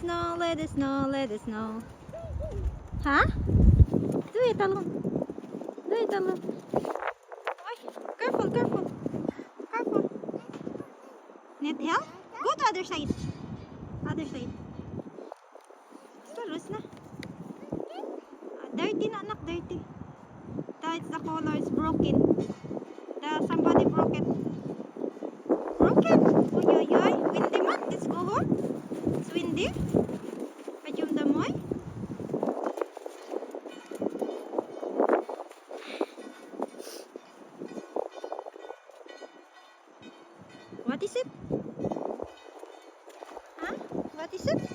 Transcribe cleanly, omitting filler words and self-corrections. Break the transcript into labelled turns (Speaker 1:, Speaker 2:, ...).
Speaker 1: snow, let it snow, let it snow. Huh? Do it alone. Do it alone. Ay, careful, careful. Careful. Need help? Go to other side. Other side. Talos na. Dirty na anak, dirty. That's the color is broken. Somebody broke it. Broken. Oy, oy, oy. Windy man. Let's go home. It's windy. Pajum damoy. What is it? Huh? What is it?